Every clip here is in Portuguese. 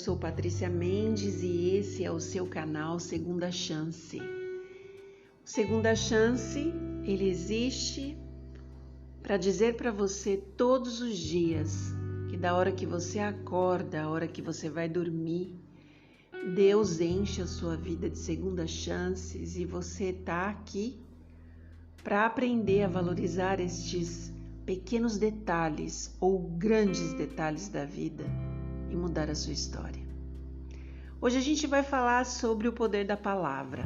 sou Patrícia Mendes e esse é o seu canal Segunda Chance. Segunda Chance, ele existe para dizer para você todos os dias que da hora que você acorda, a hora que você vai dormir, Deus enche a sua vida de segundas chances e você está aqui para aprender a valorizar estes pequenos detalhes ou grandes detalhes da vida e mudar a sua história. Hoje a gente vai falar sobre o poder da palavra.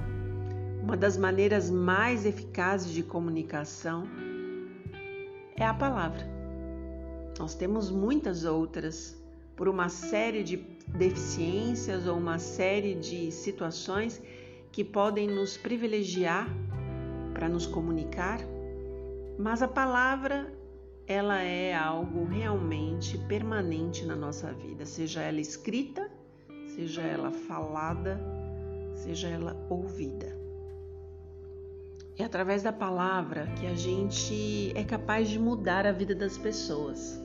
Uma das maneiras mais eficazes de comunicação é a palavra. Nós temos muitas outras, por uma série de deficiências ou uma série de situações que podem nos privilegiar para nos comunicar, mas a palavra, ela é algo realmente permanente na nossa vida, seja ela escrita, seja ela falada, seja ela ouvida. É através da palavra que a gente é capaz de mudar a vida das pessoas.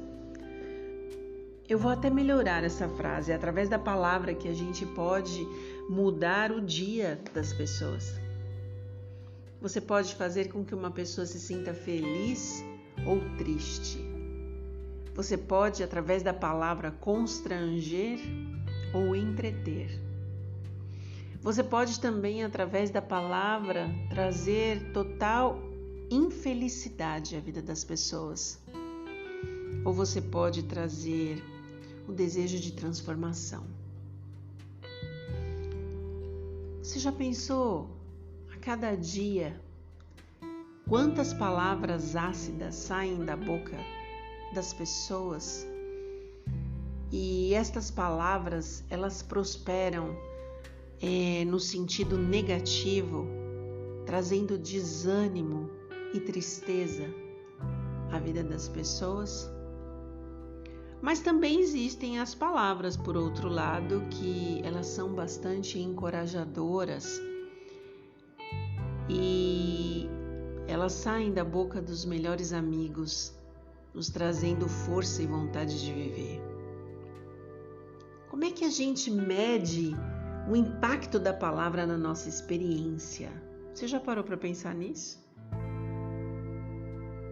Eu vou até melhorar essa frase, é através da palavra que a gente pode mudar o dia das pessoas. Você pode fazer com que uma pessoa se sinta feliz ou triste. Você pode, através da palavra, constranger ou entreter. Você pode também, através da palavra, trazer total infelicidade à vida das pessoas. Ou você pode trazer o desejo de transformação. Você já pensou a cada dia quantas palavras ácidas saem da boca das pessoas? E estas palavras, elas prosperam no sentido negativo, trazendo desânimo e tristeza à vida das pessoas. Mas também existem as palavras, por outro lado, que elas são bastante encorajadoras e elas saem da boca dos melhores amigos, nos trazendo força e vontade de viver. Como é que a gente mede o impacto da palavra na nossa experiência? Você já parou para pensar nisso?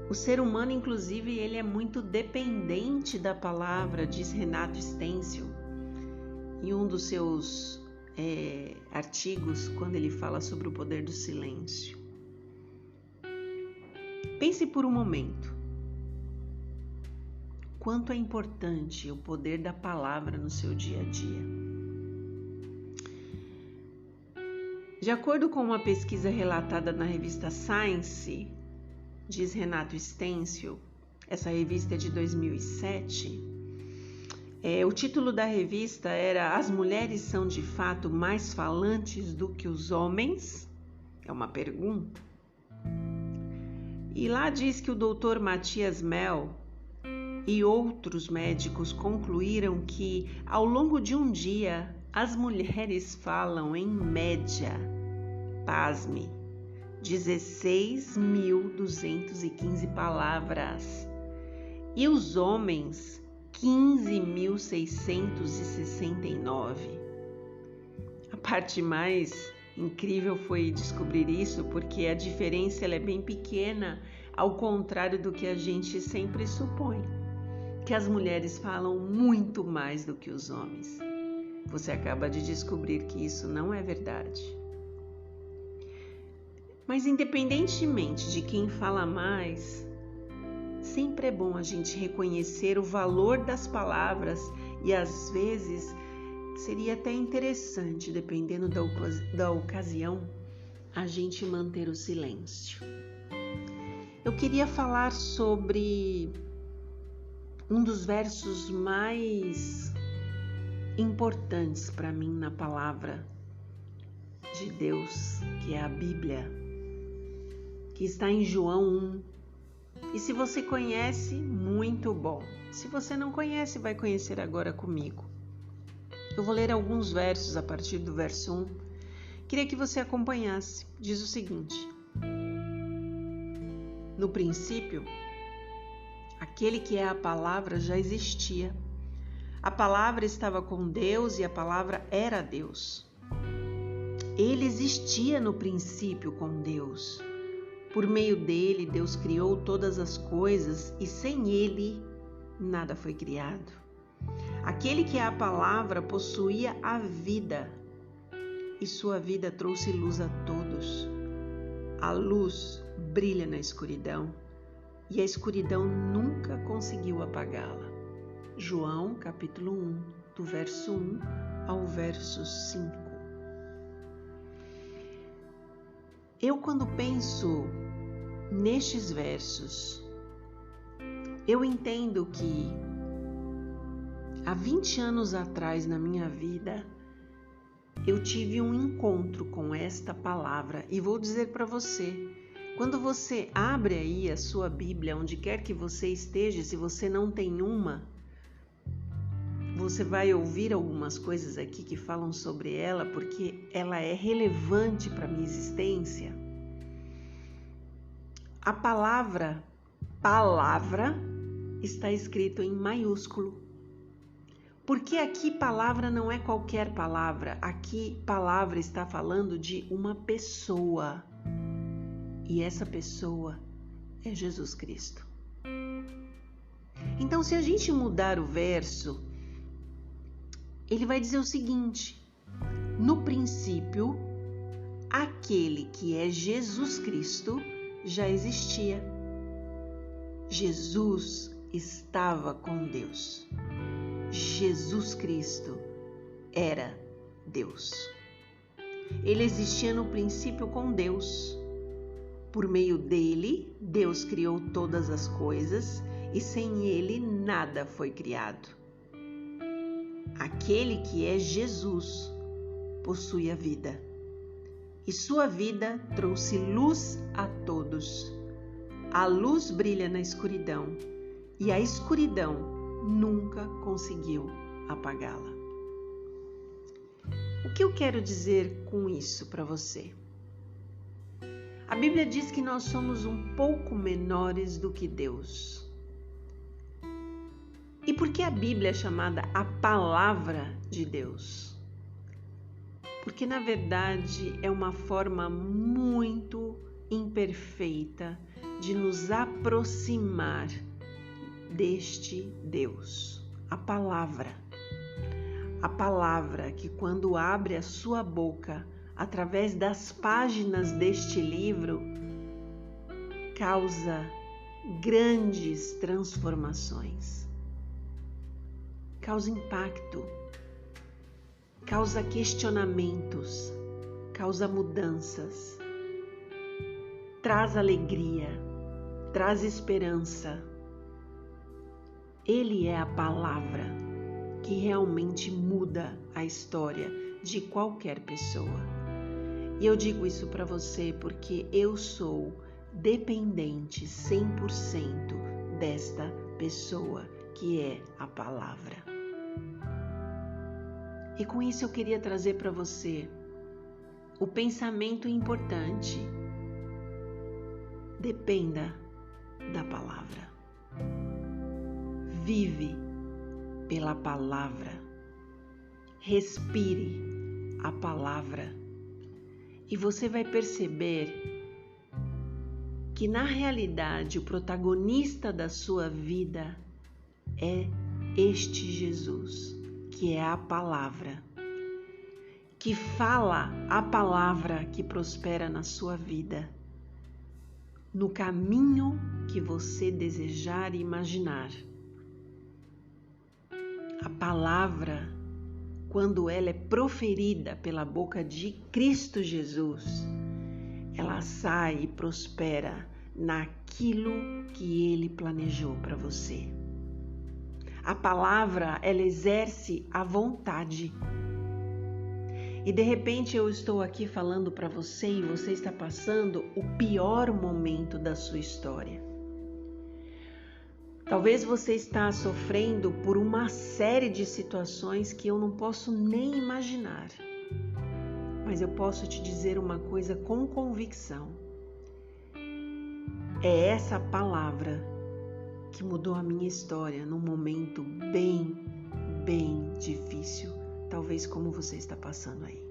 O ser humano, inclusive, ele é muito dependente da palavra, diz Renato Stencil, em um dos seus artigos, quando ele fala sobre o poder do silêncio. Pense por um momento. Quanto é importante o poder da palavra no seu dia a dia? De acordo com uma pesquisa relatada na revista Science, diz Renato Stencil, essa revista é de 2007, o título da revista era As Mulheres São de Fato Mais Falantes do que os Homens? É uma pergunta. E lá diz que o Dr. Matthias Mell e outros médicos concluíram que, ao longo de um dia, as mulheres falam, em média, pasme, 16.215 palavras e os homens 15.669. A parte mais incrível foi descobrir isso, porque a diferença ela é bem pequena, ao contrário do que a gente sempre supõe, que as mulheres falam muito mais do que os homens. Você acaba de descobrir que isso não é verdade. Mas independentemente de quem fala mais, sempre é bom a gente reconhecer o valor das palavras e às vezes seria até interessante, dependendo da ocasião, a gente manter o silêncio. Eu queria falar sobre um dos versos mais importantes para mim na palavra de Deus, que é a Bíblia, que está em João 1. E se você conhece, muito bom. Se você não conhece, vai conhecer agora comigo. Eu vou ler alguns versos a partir do verso 1. Queria que você acompanhasse. Diz o seguinte: No princípio, aquele que é a palavra já existia. A palavra estava com Deus e a palavra era Deus. Ele existia no princípio com Deus. Por meio dele, Deus criou todas as coisas e sem ele, nada foi criado. Aquele que é a palavra possuía a vida e sua vida trouxe luz a todos. A luz brilha na escuridão e a escuridão nunca conseguiu apagá-la. João, capítulo 1, do verso 1 ao verso 5. Eu, quando penso nestes versos, eu entendo que há 20 anos atrás na minha vida, eu tive um encontro com esta palavra e vou dizer para você, quando você abre aí a sua Bíblia, onde quer que você esteja, se você não tem uma, você vai ouvir algumas coisas aqui que falam sobre ela, porque ela é relevante para a minha existência. A palavra está escrito em maiúsculo. Porque aqui palavra não é qualquer palavra, aqui palavra está falando de uma pessoa. E essa pessoa é Jesus Cristo. Então, se a gente mudar o verso, ele vai dizer o seguinte: no princípio, aquele que é Jesus Cristo já existia. Jesus estava com Deus. Jesus Cristo era Deus. Ele existia no princípio com Deus. Por meio dele, Deus criou todas as coisas e sem ele nada foi criado. Aquele que é Jesus possui a vida e sua vida trouxe luz a todos. A luz brilha na escuridão e a escuridão nunca conseguiu apagá-la. O que eu quero dizer com isso para você? A Bíblia diz que nós somos um pouco menores do que Deus. E por que a Bíblia é chamada a Palavra de Deus? Porque, na verdade, é uma forma muito imperfeita de nos aproximar deste Deus. A palavra que quando abre a sua boca, através das páginas deste livro, causa grandes transformações, causa impacto, causa questionamentos, causa mudanças, traz alegria, traz esperança. Ele é a palavra que realmente muda a história de qualquer pessoa. E eu digo isso para você porque eu sou dependente 100% desta pessoa que é a palavra. E com isso eu queria trazer para você o pensamento importante. Dependa da palavra. Vive pela palavra. Respire a palavra. E você vai perceber que na realidade o protagonista da sua vida é este Jesus, que é a palavra, que fala a palavra que prospera na sua vida, no caminho que você desejar e imaginar. A palavra, quando ela é proferida pela boca de Cristo Jesus, ela sai e prospera naquilo que Ele planejou para você. A palavra, ela exerce a vontade. E de repente eu estou aqui falando para você e você está passando o pior momento da sua história. Talvez você está sofrendo por uma série de situações que eu não posso nem imaginar. Mas eu posso te dizer uma coisa com convicção. É essa palavra que mudou a minha história num momento bem difícil, talvez como você está passando aí.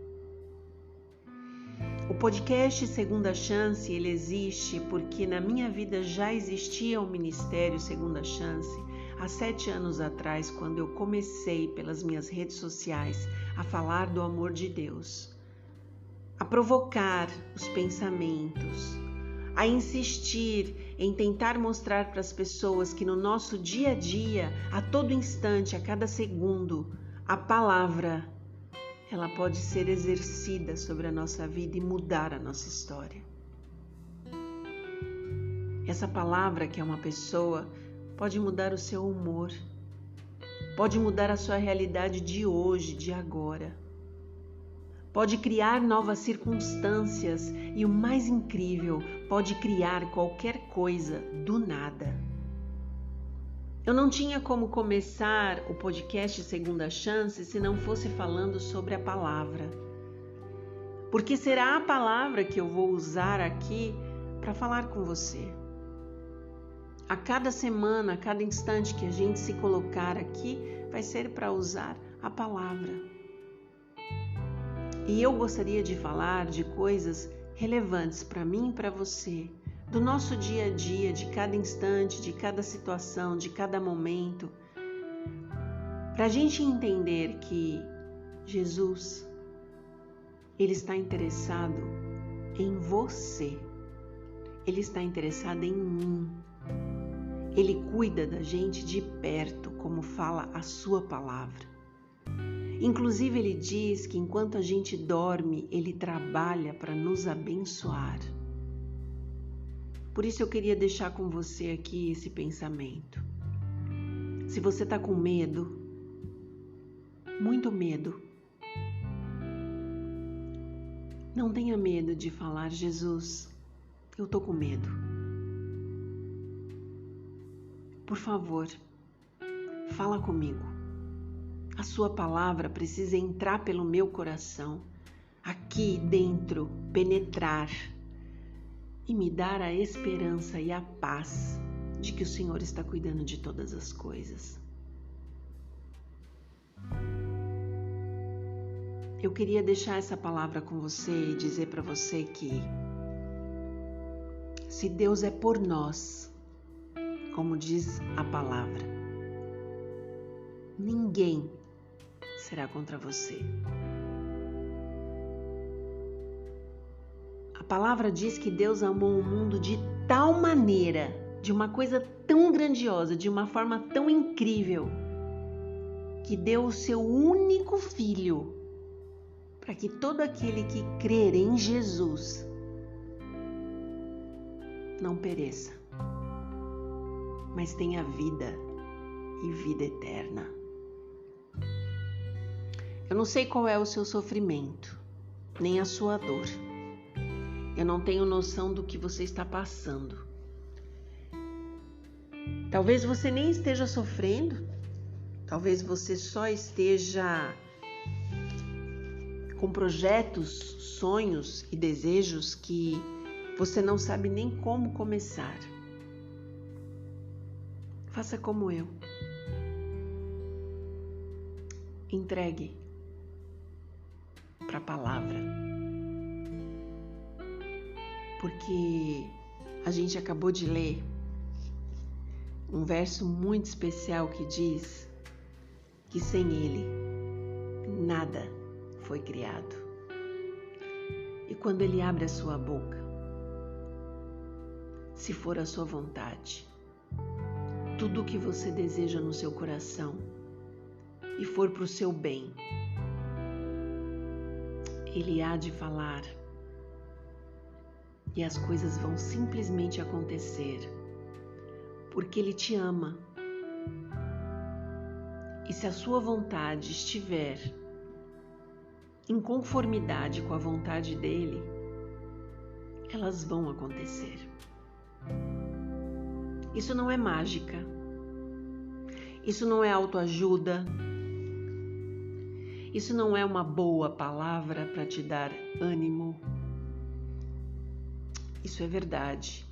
O podcast Segunda Chance, ele existe porque na minha vida já existia o Ministério Segunda Chance há 7 anos atrás, quando eu comecei pelas minhas redes sociais a falar do amor de Deus, a provocar os pensamentos, a insistir em tentar mostrar para as pessoas que no nosso dia a dia, a todo instante, a cada segundo, a palavra, ela pode ser exercida sobre a nossa vida e mudar a nossa história. Essa palavra, que é uma pessoa, pode mudar o seu humor, pode mudar a sua realidade de hoje, de agora. Pode criar novas circunstâncias e o mais incrível, pode criar qualquer coisa do nada. Eu não tinha como começar o podcast Segunda Chance se não fosse falando sobre a palavra. Porque será a palavra que eu vou usar aqui para falar com você. A cada semana, a cada instante que a gente se colocar aqui, vai ser para usar a palavra. E eu gostaria de falar de coisas relevantes para mim e para você, do nosso dia a dia, de cada instante, de cada situação, de cada momento, para a gente entender que Jesus, Ele está interessado em você, Ele está interessado em mim, Ele cuida da gente de perto, como fala a sua palavra. Inclusive, Ele diz que enquanto a gente dorme, Ele trabalha para nos abençoar. Por isso eu queria deixar com você aqui esse pensamento. Se você está com medo, muito medo, não tenha medo de falar: Jesus, eu estou com medo. Por favor, fala comigo. A sua palavra precisa entrar pelo meu coração, aqui dentro, penetrar e me dar a esperança e a paz de que o Senhor está cuidando de todas as coisas. Eu queria deixar essa palavra com você e dizer para você que se Deus é por nós, como diz a palavra, ninguém será contra você. A palavra diz que Deus amou o mundo de tal maneira, de uma coisa tão grandiosa, de uma forma tão incrível, que deu o seu único filho, para que todo aquele que crer em Jesus não pereça, mas tenha vida e vida eterna. Eu não sei qual é o seu sofrimento, nem a sua dor. Eu não tenho noção do que você está passando. Talvez você nem esteja sofrendo, talvez você só esteja com projetos, sonhos e desejos que você não sabe nem como começar. Faça como eu. Entregue para a palavra, porque a gente acabou de ler um verso muito especial que diz que sem Ele nada foi criado. E quando Ele abre a sua boca, se for a sua vontade, tudo o que você deseja no seu coração e for para o seu bem, Ele há de falar e as coisas vão simplesmente acontecer, porque Ele te ama. E se a sua vontade estiver em conformidade com a vontade dEle, elas vão acontecer. Isso não é mágica, isso não é autoajuda, isso não é uma boa palavra para te dar ânimo. Isso é verdade,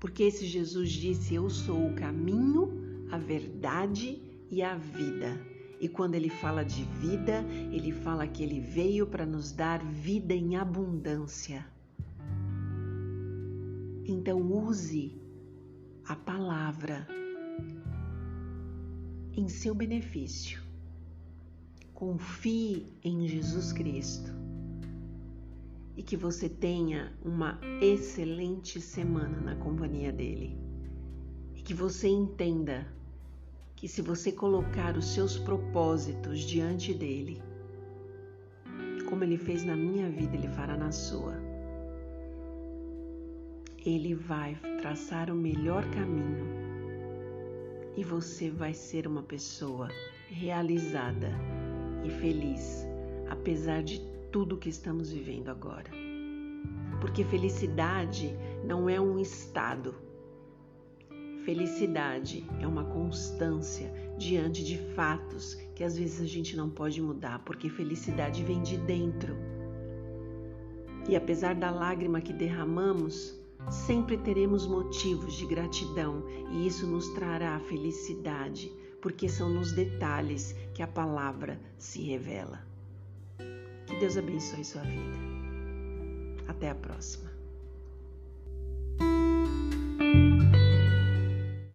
porque esse Jesus disse: eu sou o caminho, a verdade e a vida. E quando ele fala de vida, ele fala que ele veio para nos dar vida em abundância. Então use a palavra em seu benefício. Confie em Jesus Cristo e que você tenha uma excelente semana na companhia dele. E que você entenda que se você colocar os seus propósitos diante dele, como ele fez na minha vida, ele fará na sua. Ele vai traçar o melhor caminho e você vai ser uma pessoa realizada e feliz, apesar de tudo que estamos vivendo agora. Porque felicidade não é um estado. Felicidade é uma constância diante de fatos que às vezes a gente não pode mudar, porque felicidade vem de dentro. E apesar da lágrima que derramamos, sempre teremos motivos de gratidão e isso nos trará felicidade, porque são nos detalhes que a palavra se revela. Que Deus abençoe sua vida. Até a próxima.